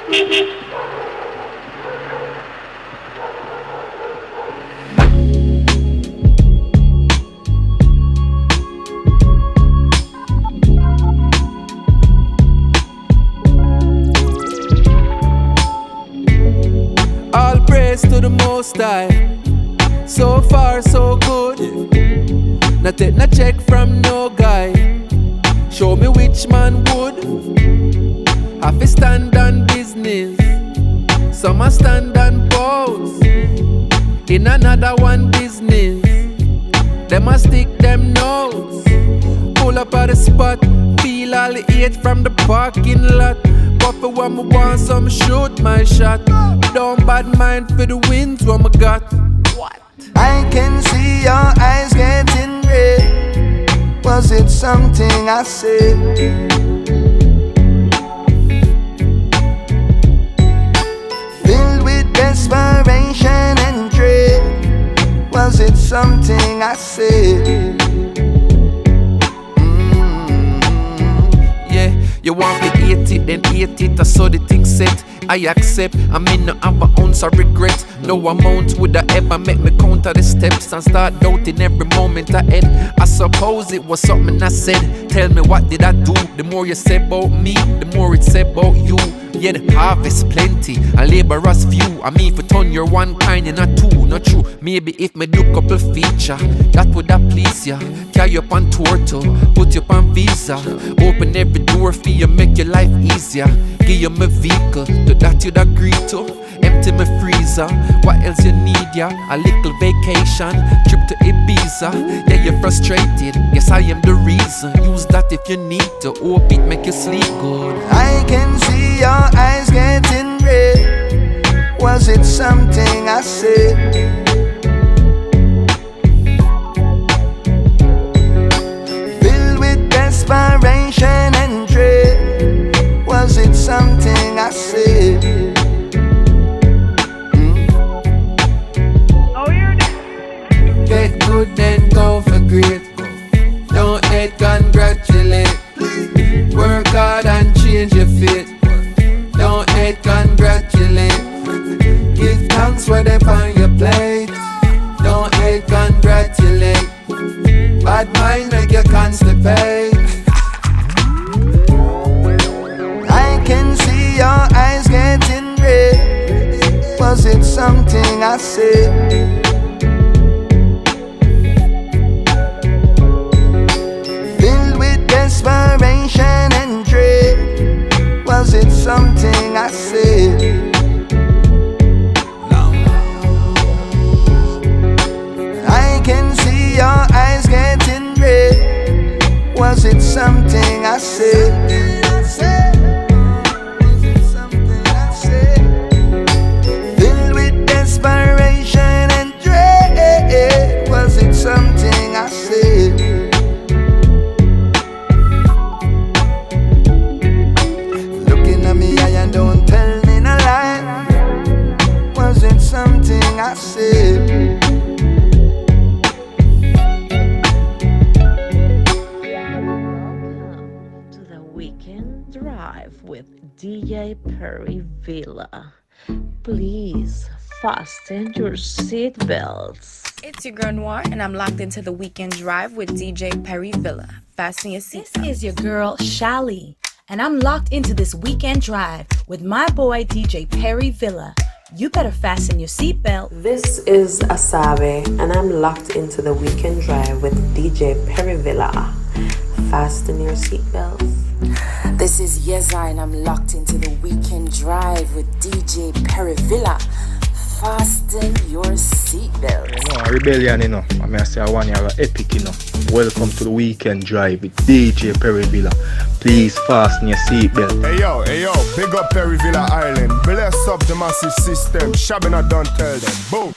All praise to the Most High. So far, so good. Not take no check from no guy. Show me which man would. Have to stand on business. Some a stand and pose. In another one business. Them a stick them nose. Pull up at the spot. Feel all the hate from the parking lot. But for when me want some, shoot my shot. Don't bad mind for the wins what me got. What? I can see your eyes getting red. Was it something I said? Filled with desperation and dread. Was it something I said? Yeah, you want me hate it, then hate it. I saw the thing set. I accept, I mean no have an ounce of regret. No amount would I ever make me counter the steps and start doubting every moment I had. I suppose it was something I said. Tell me what did I do? The more you say about me, the more it say about you. Yeah, the harvest plenty, a laborer's few. I mean, if you turn your one kind and not two, not true. Maybe if me do couple feature, that would have please ya. Carry you up on tour to, put you up on visa. Open every door for you, make your life easier. Give you my vehicle, to that you'd agree to. Empty my freezer, what else you need ya? A little vacation, trip to Ibiza. Yeah, you're frustrated, yes I am the reason. Use that if you need to, hope it make you sleep good. I can see your eyes getting red. Was it something I said? Filled with desperation and dread. Was it something I said? Get good then go for great. Don't hate, congratulate. Work hard and change your fate. Don't hate, congratulate. Give thanks where they on your plate. Don't hate, congratulate. Bad mind make you constipate. I can see your eyes getting red. Was it something I said? Desperation and dread. Was it something I said? I can see your eyes getting red. Was it something I said? Filled with desperation and dread. Was it something I said? Don't tell me no lie. Was it something I said? Welcome to the Weekend Drive with DJ Perryvilla. Please fasten your seatbelts. It's your girl Noir, and I'm locked into the Weekend Drive with DJ Perryvilla. Fasten your seatbelts. This is your girl Shally, and I'm locked into this Weekend Drive with my boy DJ Perryvilla. You better fasten your seatbelt. This is Asabe, and I'm locked into the Weekend Drive with DJ Perryvilla. Fasten your seatbelts. This is Yeza, and I'm locked into the Weekend Drive with DJ Perryvilla. Fasten your seatbelt. You know, rebellion, you know. I mean, I say I want you have an epic, you know. Welcome to the Weekend Drive with DJ Perryvilla. Please fasten your seatbelt. Hey yo, big up Perryvilla Island. Bless up the massive system. Shabina don't tell them. Boom.